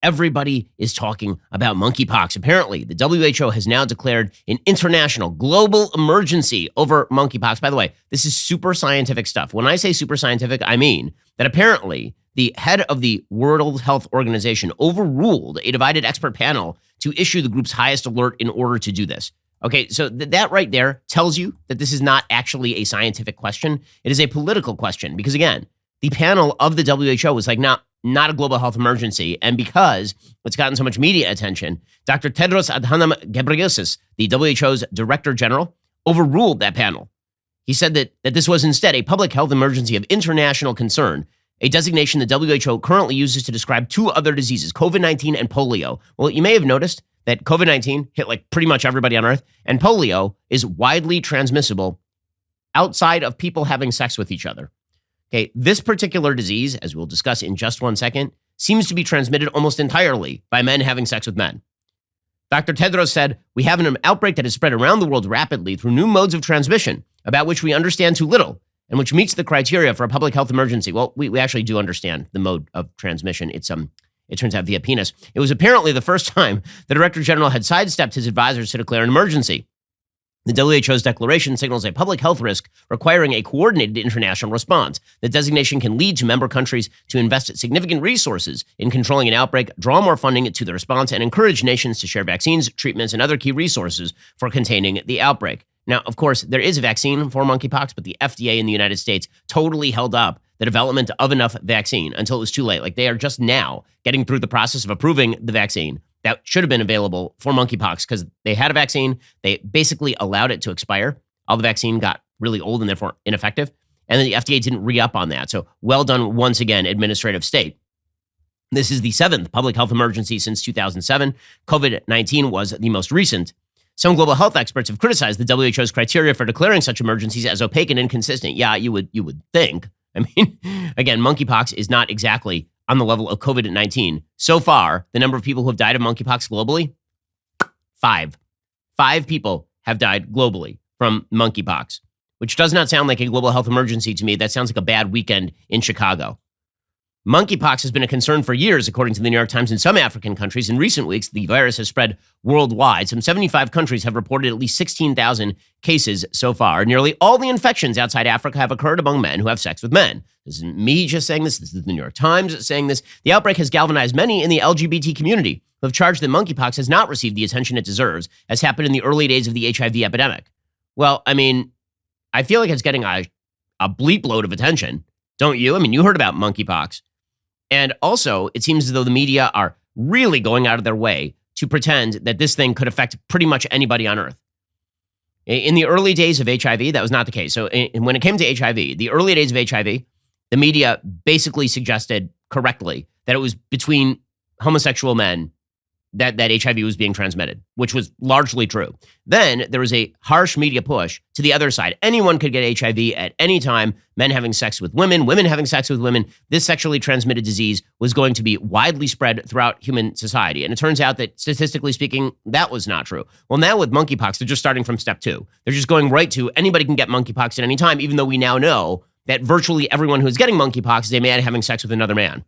Everybody is talking about monkeypox. Apparently, the WHO has now declared an international global emergency over monkeypox. By the way, this is super scientific stuff. When I say super scientific, I mean that apparently the head of the World Health Organization overruled a divided expert panel to issue the group's highest alert in order to do this. Okay, so that right there tells you that this is not actually a scientific question. It is a political question because, again, the panel of the WHO was like, not a global health emergency. And because it's gotten so much media attention, Dr. Tedros Adhanom Ghebreyesus, the WHO's Director General, overruled that panel. He said that this was instead a public health emergency of international concern, a designation the WHO currently uses to describe two other diseases, COVID-19 and polio. Well, you may have noticed that COVID-19 hit like pretty much everybody on Earth, and polio is widely transmissible outside of people having sex with each other. Okay, this particular disease, as we'll discuss in just 1 second, seems to be transmitted almost entirely by men having sex with men. Dr. Tedros said, "We have an outbreak that has spread around the world rapidly through new modes of transmission, about which we understand too little, and which meets the criteria for a public health emergency." Well, we actually do understand the mode of transmission. It turns out via penis. It was apparently the first time the Director General had sidestepped his advisors to declare an emergency. The WHO's declaration signals a public health risk requiring a coordinated international response. The designation can lead to member countries to invest significant resources in controlling an outbreak, draw more funding to the response, and encourage nations to share vaccines, treatments, and other key resources for containing the outbreak. Now, of course, there is a vaccine for monkeypox, but the FDA in the United States totally held up the development of enough vaccine until it was too late. Like, they are just now getting through the process of approving the vaccine that should have been available for monkeypox because they had a vaccine. They basically allowed it to expire. All the vaccine got really old and therefore ineffective. And then the FDA didn't re-up on that. So well done once again, administrative state. This is the 7th public health emergency since 2007. COVID-19 was the most recent. Some global health experts have criticized the WHO's criteria for declaring such emergencies as opaque and inconsistent. Yeah, you would think. I mean, again, monkeypox is not exactly on the level of COVID-19. So far, the number of people who have died of monkeypox globally, 5. 5 people have died globally from monkeypox, which does not sound like a global health emergency to me. That sounds like a bad weekend in Chicago. Monkeypox has been a concern for years, according to the New York Times. In some African countries, in recent weeks, the virus has spread worldwide. Some 75 countries have reported at least 16,000 cases so far. Nearly all the infections outside Africa have occurred among men who have sex with men. This isn't me just saying this. This is the New York Times saying this. The outbreak has galvanized many in the LGBT community who have charged that monkeypox has not received the attention it deserves, as happened in the early days of the HIV epidemic. Well, I mean, I feel like it's getting a bleep load of attention, don't you? I mean, you heard about monkeypox. And also, it seems as though the media are really going out of their way to pretend that this thing could affect pretty much anybody on Earth. In the early days of HIV, that was not the case. So when it came to HIV, the early days of HIV, the media basically suggested correctly that it was between homosexual men that HIV was being transmitted, which was largely true. Then there was a harsh media push to the other side. Anyone could get HIV at any time, men having sex with women, women having sex with women. This sexually transmitted disease was going to be widely spread throughout human society. And it turns out that statistically speaking, that was not true. Well, now with monkeypox, they're just starting from step 2. They're just going right to anybody can get monkeypox at any time, even though we now know that virtually everyone who's getting monkeypox is a man having sex with another man.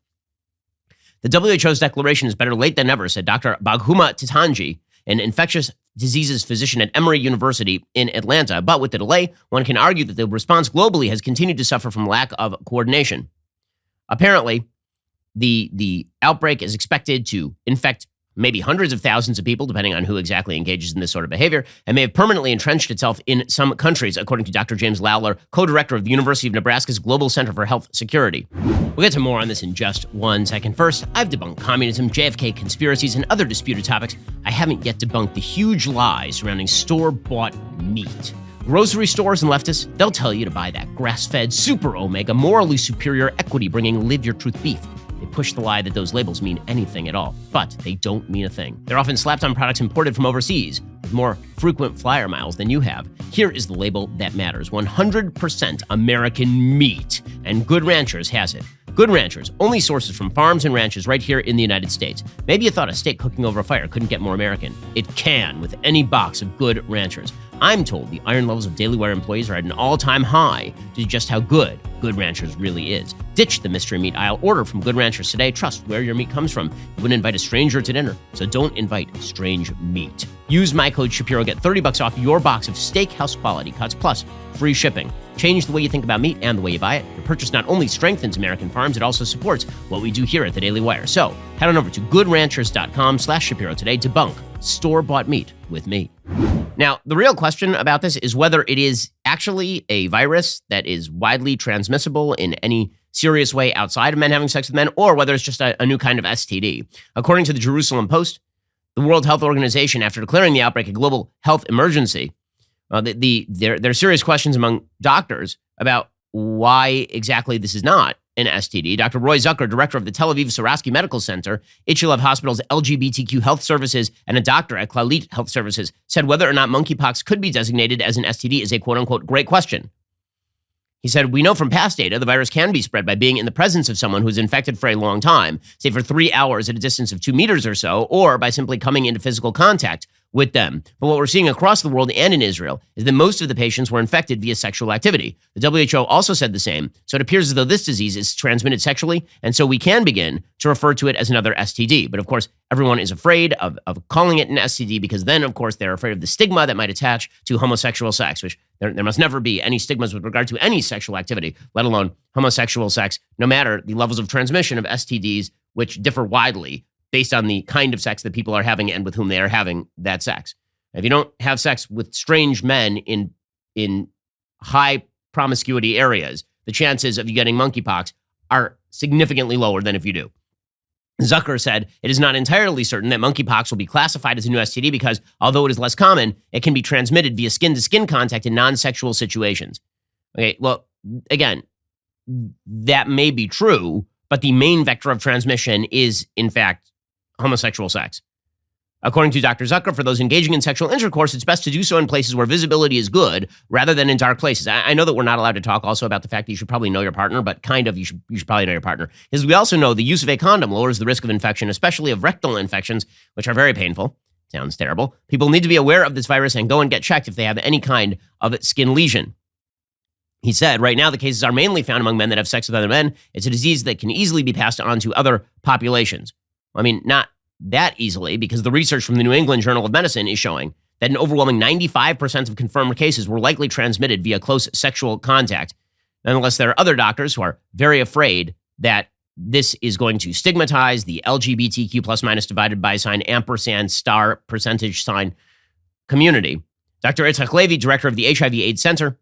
The WHO's declaration is better late than never, said Dr. Baghuma Titanji, an infectious diseases physician at Emory University in Atlanta. But with the delay, one can argue that the response globally has continued to suffer from lack of coordination. Apparently, the outbreak is expected to infect maybe hundreds of thousands of people, depending on who exactly engages in this sort of behavior, and may have permanently entrenched itself in some countries, according to Dr. James Lawler, co-director of the University of Nebraska's Global Center for Health Security. We'll get to more on this in just 1 second. First, I've debunked communism, JFK conspiracies, and other disputed topics. I haven't yet debunked the huge lies surrounding store-bought meat. Grocery stores and leftists, they'll tell you to buy that grass-fed, super omega, morally superior, equity-bringing, live-your-truth beef. They push the lie that those labels mean anything at all, but they don't mean a thing. They're often slapped on products imported from overseas with more frequent flyer miles than you have. Here is the label that matters: 100% American meat, and Good Ranchers has it. Good Ranchers, only sources from farms and ranches right here in the United States. Maybe you thought a steak cooking over a fire couldn't get more American. It can with any box of Good Ranchers. I'm told the iron levels of Daily Wire employees are at an all-time high due to just how good Good Ranchers really is. Ditch the mystery meat aisle. Order from Good Ranchers today. Trust where your meat comes from. You wouldn't invite a stranger to dinner, so don't invite strange meat. Use my code Shapiro. Get $30 off your box of steakhouse quality cuts plus free shipping. Change the way you think about meat and the way you buy it. Your purchase not only strengthens American farms, it also supports what we do here at the Daily Wire. So head on over to goodranchers.com/Shapiro today to debunk store-bought meat with me. Now, the real question about this is whether it is actually a virus that is widely transmissible in any serious way outside of men having sex with men, or whether it's just a new kind of STD. According to the Jerusalem Post, the World Health Organization, after declaring the outbreak a global health emergency, there are serious questions among doctors about why exactly this is not an STD. Dr. Roy Zucker, director of the Tel Aviv Sourasky Medical Center, Ichilov Hospital's LGBTQ Health Services, and a doctor at Clalit Health Services, said whether or not monkeypox could be designated as an STD is a quote-unquote great question. He said, we know from past data the virus can be spread by being in the presence of someone who's infected for a long time, say for 3 hours at a distance of 2 meters or so, or by simply coming into physical contact with them. But what we're seeing across the world and in Israel is that most of the patients were infected via sexual activity. The WHO also said the same, so it appears as though this disease is transmitted sexually, and so we can begin to refer to it as another STD. But of course, everyone is afraid of calling it an STD because then, of course, they're afraid of the stigma that might attach to homosexual sex, which there must never be any stigmas with regard to any sexual activity, let alone homosexual sex, no matter the levels of transmission of STDs, which differ widely based on the kind of sex that people are having and with whom they are having that sex. If you don't have sex with strange men in high promiscuity areas, the chances of you getting monkeypox are significantly lower than if you do. Zucker said it is not entirely certain that monkeypox will be classified as a new STD because, although it is less common, it can be transmitted via skin-to-skin contact in non-sexual situations. Okay, well, again, that may be true, but the main vector of transmission is, in fact, homosexual sex. According to Dr. Zucker, for those engaging in sexual intercourse, it's best to do so in places where visibility is good rather than in dark places. I know that we're not allowed to talk also about the fact that you should probably know your partner, but kind of you should probably know your partner. Because we also know the use of a condom lowers the risk of infection, especially of rectal infections, which are very painful. Sounds terrible. People need to be aware of this virus and go and get checked if they have any kind of skin lesion. He said, right now the cases are mainly found among men that have sex with other men. It's a disease that can easily be passed on to other populations. I mean, not that easily, because the research from the New England Journal of Medicine is showing that an overwhelming 95% of confirmed cases were likely transmitted via close sexual contact. Nonetheless, there are other doctors who are very afraid that this is going to stigmatize the LGBTQ plus minus divided by sign ampersand star percentage sign community. Dr. Itzhak Levy, director of the HIV/AIDS Center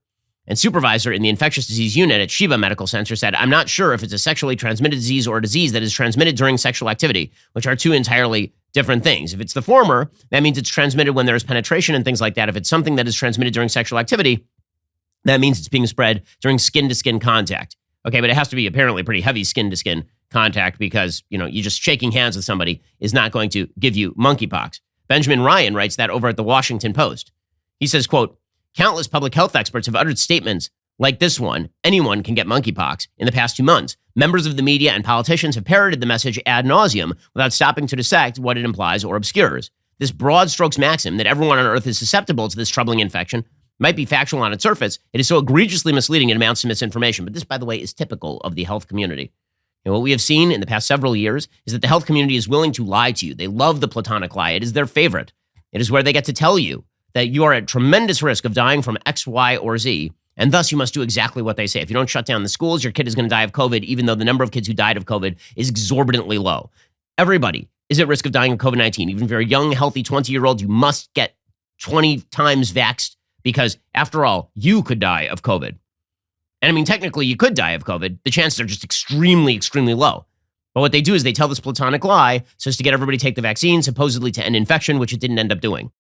and supervisor in the infectious disease unit at Sheba Medical Center, said, I'm not sure if it's a sexually transmitted disease or a disease that is transmitted during sexual activity, which are two entirely different things. If it's the former, that means it's transmitted when there's penetration and things like that. If it's something that is transmitted during sexual activity, that means it's being spread during skin-to-skin contact. Okay, but it has to be apparently pretty heavy skin-to-skin contact because, you just shaking hands with somebody is not going to give you monkeypox. Benjamin Ryan writes that over at the Washington Post. He says, quote, countless public health experts have uttered statements like this one, anyone can get monkeypox, in the past 2 months. Members of the media and politicians have parroted the message ad nauseum without stopping to dissect what it implies or obscures. This broad strokes maxim that everyone on Earth is susceptible to this troubling infection might be factual on its surface. It is so egregiously misleading it amounts to misinformation. But this, by the way, is typical of the health community. And what we have seen in the past several years is that the health community is willing to lie to you. They love the platonic lie. It is their favorite. It is where they get to tell you that you are at tremendous risk of dying from X, Y, or Z, and thus you must do exactly what they say. If you don't shut down the schools, your kid is going to die of COVID, even though the number of kids who died of COVID is exorbitantly low. Everybody is at risk of dying of COVID-19. Even if you're a young, healthy 20-year-old, you must get 20 times vaxxed because, after all, you could die of COVID. And I mean, technically, you could die of COVID. The chances are just extremely, extremely low. But what they do is they tell this platonic lie so as to get everybody to take the vaccine, supposedly to end infection, which it didn't end up doing.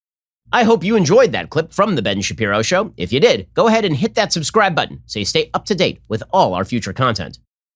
I hope you enjoyed that clip from The Ben Shapiro Show. If you did, go ahead and hit that subscribe button so you stay up to date with all our future content.